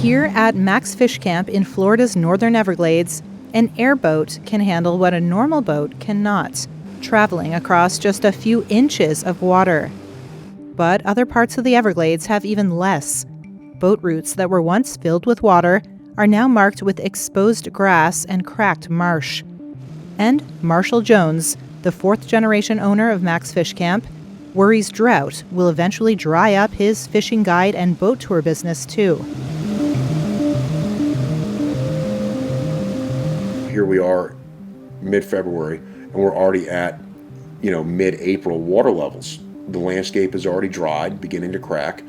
Here at Max Fish Camp in Florida's northern Everglades, an airboat can handle what a normal boat cannot, traveling across just a few inches of water. But other parts of the Everglades have even less. Boat routes that were once filled with water are now marked with exposed grass and cracked marsh. And Marshall Jones, the fourth-generation owner of Max Fish Camp, worries drought will eventually dry up his fishing guide and boat tour business too. Here we are mid-February and we're already at, mid-April water levels. The landscape is already dried, beginning to crack,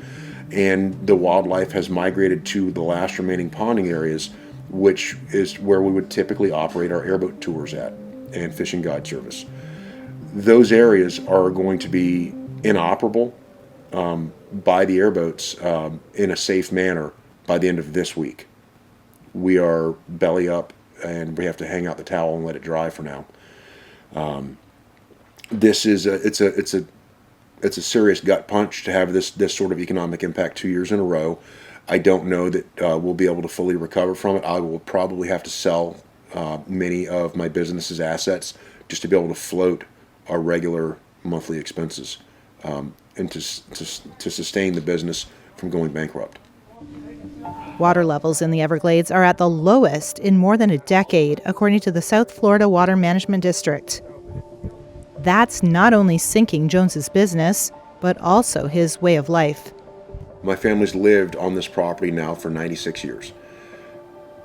and the wildlife has migrated to the last remaining ponding areas, which is where we would typically operate our airboat tours at and fishing guide service. Those areas are going to be inoperable by the airboats in a safe manner by the end of this week. We are belly up and we have to hang out the towel and let it dry for now. It's a serious gut punch to have this sort of economic impact 2 years in a row. I don't know that we'll be able to fully recover from it. I will probably have to sell many of my business's assets just to be able to float our regular monthly expenses and to sustain the business from going bankrupt. Water levels in the Everglades are at the lowest in more than a decade, according to the South Florida Water Management District. That's not only sinking Jones's business, but also his way of life. My family's lived on this property now for 96 years.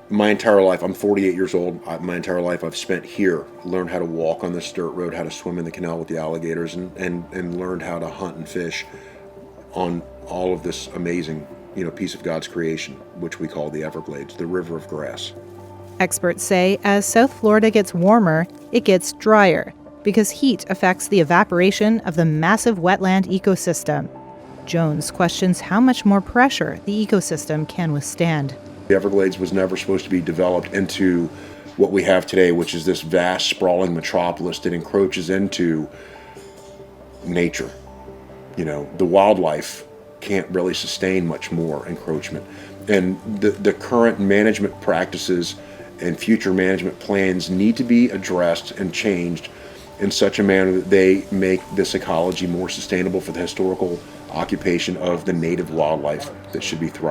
My entire life, I'm 48 years old, my entire life I've spent here, learned how to walk on this dirt road, how to swim in the canal with the alligators, and learned how to hunt and fish on all of this amazing piece of God's creation, which we call the Everglades, the river of grass. Experts say as South Florida gets warmer, it gets drier because heat affects the evaporation of the massive wetland ecosystem. Jones questions how much more pressure the ecosystem can withstand. The Everglades was never supposed to be developed into what we have today, which is this vast, sprawling metropolis that encroaches into nature. The wildlife can't really sustain much more encroachment. And the current management practices and future management plans need to be addressed and changed in such a manner that they make this ecology more sustainable for the historical occupation of the native wildlife that should be thriving.